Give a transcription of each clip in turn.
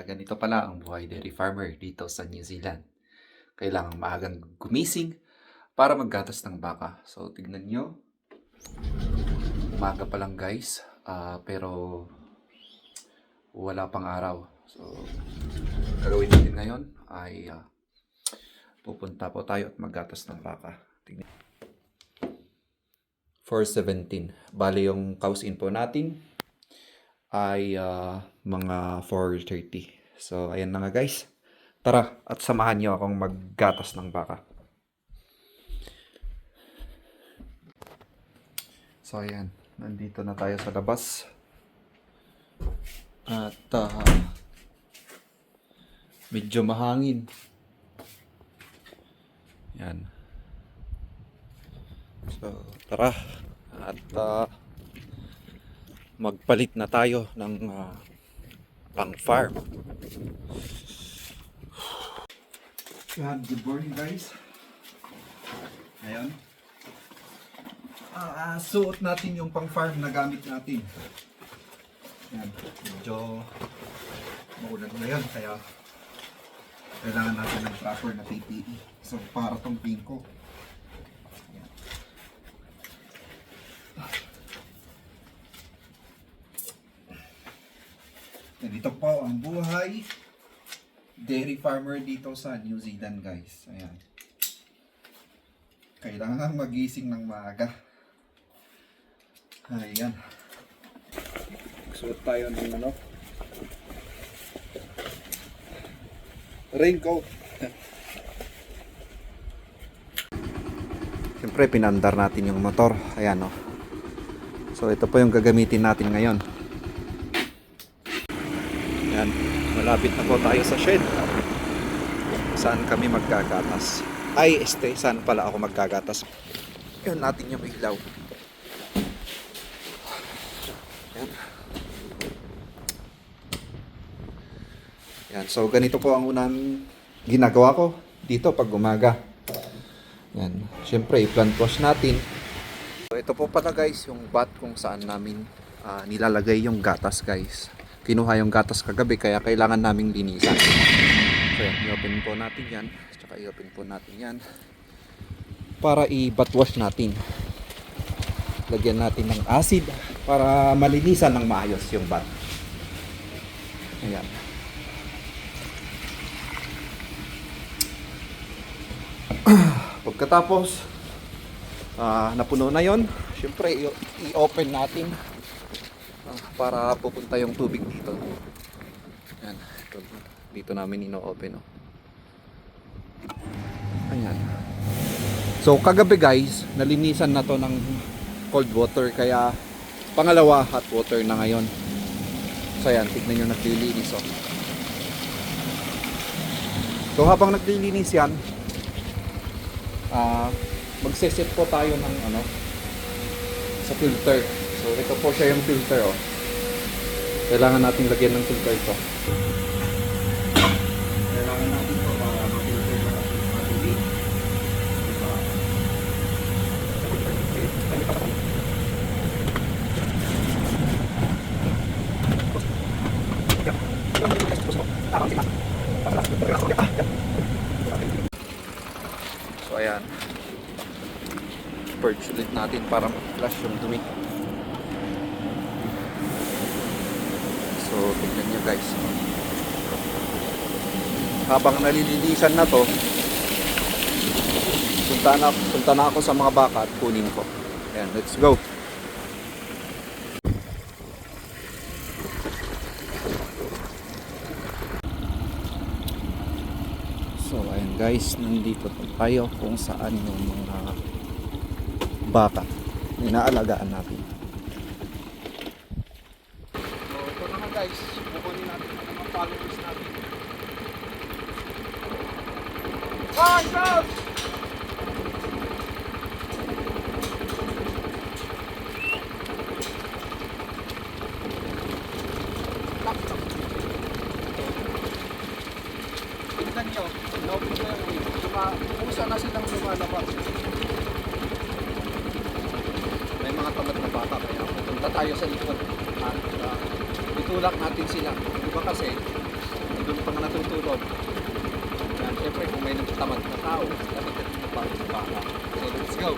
Ganito pala ang buhay dairy farmer dito sa New Zealand. Kailangan maagang gumising para maggatas ng baka. So, tignan nyo. Umaga pa lang guys. Pero wala pang araw. So, gagawin natin ngayon ay pupunta po tayo at maggatas ng baka. Tignan. 4:17. Bali yung cows in po natin ay mga 4:30. So, ayan na nga guys. Tara at samahan nyo akong maggatas ng baka. So, ayan. Nandito na tayo sa labas. At medyo mahangin. Yan. So, tara. At magpalit na tayo ng pang-farm. Yan, good morning guys. Ayan. Suot natin yung pang-farm na gamit natin. Yan, medyo maulan ngayon kaya kailangan natin ng proper na PPE. So, para tong pingko. Yan. Ganito po ang buhay dairy farmer dito sa New Zealand guys. Ayan. Kailangan magising ng maaga. Ayan. Suot tayo ng raincoat. Siyempre pinandar natin yung motor. Ayan o. So ito po yung gagamitin natin ngayon. Ayan. Malapit na po tayo sa shed. Saan kami magkagatas. Saan pala ako magkagatas. Ayan natin yung ilaw. Ayan. Yan, so ganito po ang unang ginagawa ko dito pag umaga. Yan, syempre i-plant wash natin. So ito po pala guys yung bat kung saan namin nilalagay yung gatas guys. Kinuha yung gatas kagabi kaya kailangan naming linisan. So yan, i-open po natin yan. Tsaka i-open po natin yan. Para i-bat wash natin. Lagyan natin ng acid para malinisan ng maayos yung bat. Ayan. Pagkatapos napuno na yon, syempre i-open natin para pupunta yung tubig dito. Ayan, dito namin ino-open. Ayan. So kagabi guys, nalinisan na to ng cold water kaya pangalawa hot water na ngayon. So ayan, tignan nyo naglilinis oh. So habang naglilinis yan, magse-set po tayo ng sa filter. So ito po siya yung filter oh. Kailangan natin lagyan ng filter ito. Kailangan natin ito para ma-filter na ating tubig. So ayan, purge ulit natin para ma-flush yung dumi. So tignan nyo guys, habang nalilinisan na to, punta na ako sa mga baka at kunin ko. Ayan, let's go. So ayan guys, nandito tayo kung saan yung mga baka inaalagaan natin. So ito naman guys, kukunin natin ang mga followers natin. Hi guys! Tignan nyo, loob ko yung pusa na silang lumalabas. May mga tamad na bata kaya pupunta tayo sa likod at itulak natin sila. Diba kasi doon pa nga natutulog. Yan, syempre kung may nagtamad na tao, dapat ito pa sa baka. So let's go!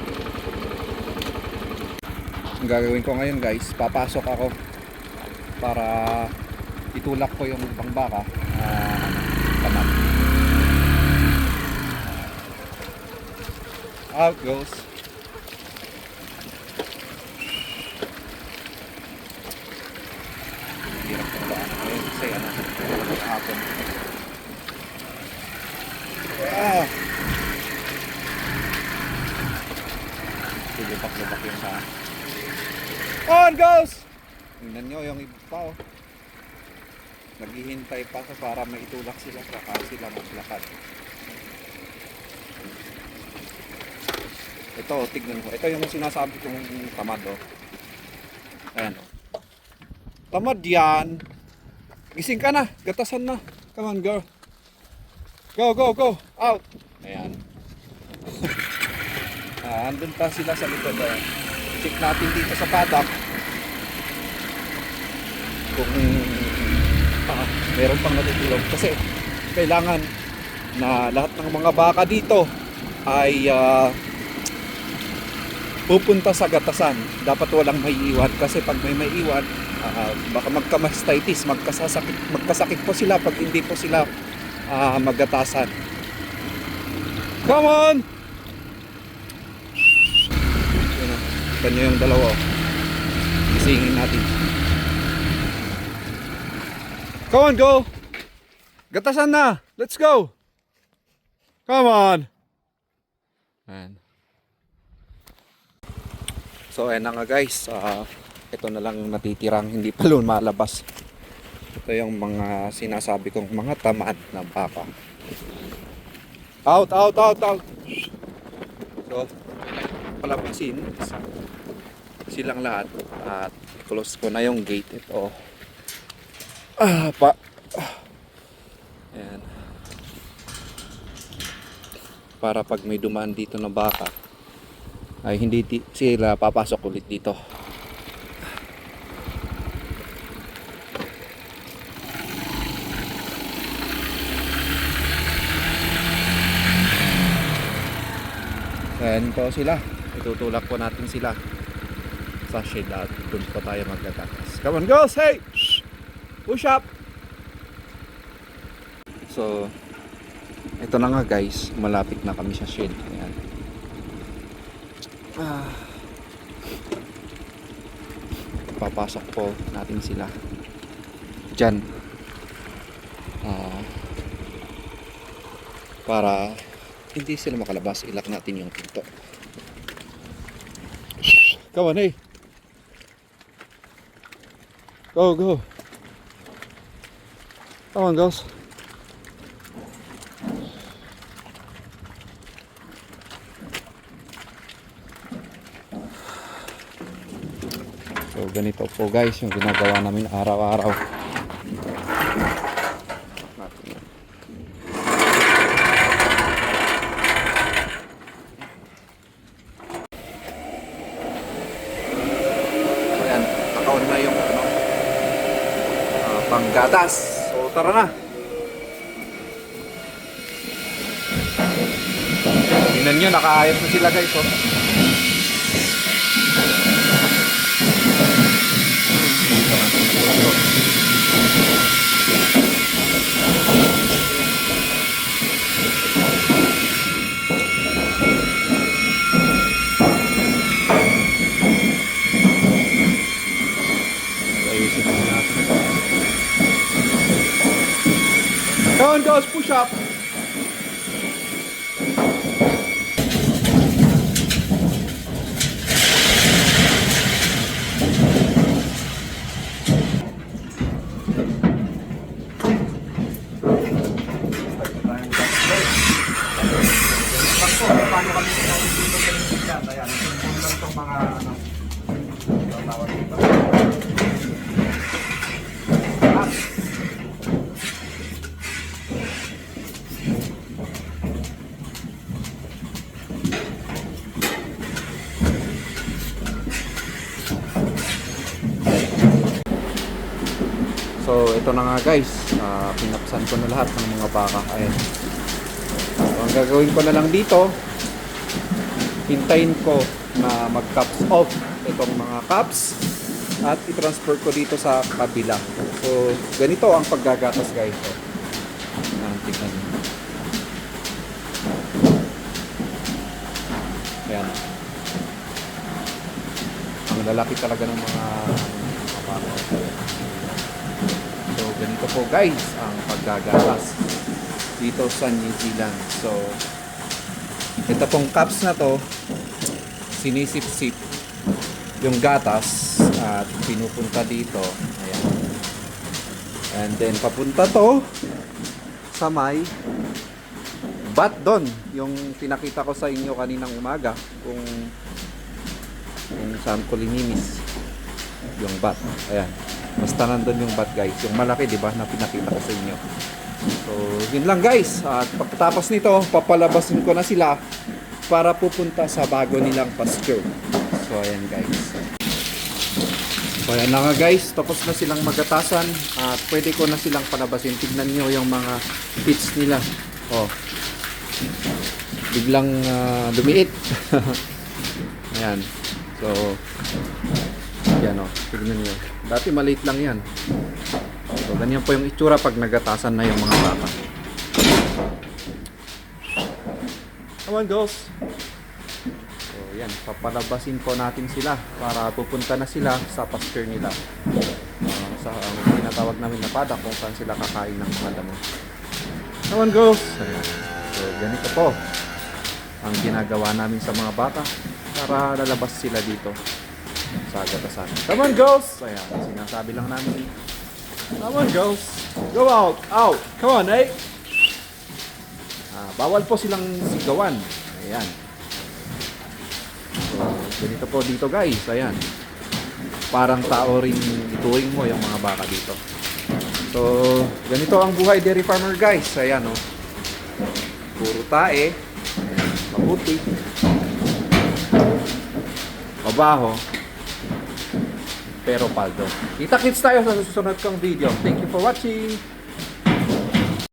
Ang gagawin ko ngayon guys, papasok ako para itulak ko yung ibang baka tamad. Out goes. Hirap ko ba ngayon kasi kahapon. Lubak-lubak yung sa on goes! Tingnan nyo yung iba pa oh. Naghihintay pa para maitulak sila saka sila maglakad. Ito, tignan mo. Ito yung sinasabi kong tamad oh. Ayan oh. Tamad yan. Gising ka na. Gatasan na. Come on, girl. Go, go, go. Out. Ayan. Andun pa sila sa likod. Check natin dito sa paddock kung meron pang natutulog. Kasi kailangan na lahat ng mga baka dito ay pupunta sa gatasan. Dapat walang maiiwan kasi pag may maiiwan baka magka-mastitis, magkasakit po sila pag hindi po sila maggatasan. Come on! Kita nyo yung dalawa. Gisingin natin. Come on, go! Gatasan na! Let's go! Come on! Ayan. So ayan na nga guys, ito na lang natitirang hindi pa lumalabas. Ito yung mga sinasabi kong mga tamad na baka. Out, out, out, out. So palabasin silang lahat at close ko na yung gate. Ito ayan, para pag may dumaan dito na baka ay hindi sila papasok ulit dito. Ayan po sila. Itutulak po natin sila sa shade at doon po tayo magkatakas. Come on, girls! Hey! Shh! Push up! So, ito na nga guys. Malapit na kami sa shade. Ayan. Papasok po natin sila dyan. Para hindi sila makalabas, ilak natin yung pinto. Come on, hey. Go, go. Come on, girls. So, ganito po guys yung ginagawa namin araw-araw. Panggatas. So tara na. Tingnan nyo, nakaayos na sila guys oh. Come on, guys, push up. Paano kami dito sa Pilipinas? Ayan, itong mga tawag dito. So ito na nga guys, pinapsan ko na lahat ng mga baka. Ayan. So, ang gagawin ko na lang dito, hintayin ko na mag-caps off itong mga caps at i-transfer ko dito sa kabila. So, ganito ang paggagatas guys. So, tignan nyo. Ayan. Ang lalaki talaga ng mga baka. So, ganito po guys ang paggagatas dito sa New Zealand. So, ito pong caps na to, sinisip-sip yung gatas at pinupunta dito. Ayan. And then, papunta to sa may bat doon. Yung pinakita ko sa inyo kaninang umaga kung saan ko lininis yung bat. Ayan. Basta nandun yung bat guys. Yung malaki, di ba, na pinakita ko sa inyo. So, yun lang guys. At pagkatapos nito, papalabasin ko na sila para pupunta sa bago nilang pasture. So, ayan guys. So, ayan na nga guys. Tapos na silang magatasan. At pwede ko na silang palabasin. Tignan nyo yung mga pits nila. Oh. Biglang lumiit. Ayan. So, yan o. Tignan nyo. Dati maliit lang yan. So, ganyan po yung itsura pag nagatasan na yung mga baka. Come on, girls. So, yan. Papalabasin po natin sila para pupunta na sila sa pasture nila. Sa tinatawag namin na paddock kung saan sila kakain ng mga damo. Come on, girls. Ayan. So, ganito po ang ginagawa namin sa mga baka para lalabas sila dito sa gatasan. Come on, girls! Ayan, sinasabi lang namin. Come on, girls! Go out! Out! Come on, eh! Bawal po silang sigawan. Ayan. So, ganito po dito, guys. Ayan. Parang tao rin ituring mo yung mga baka dito. So, ganito ang buhay dairy farmer, guys. Ayan, oh. Puro tae. Ayan, mabuti. Mabaho. Pero paldo. Kita-kits tayo sa susunod kong video. Thank you for watching.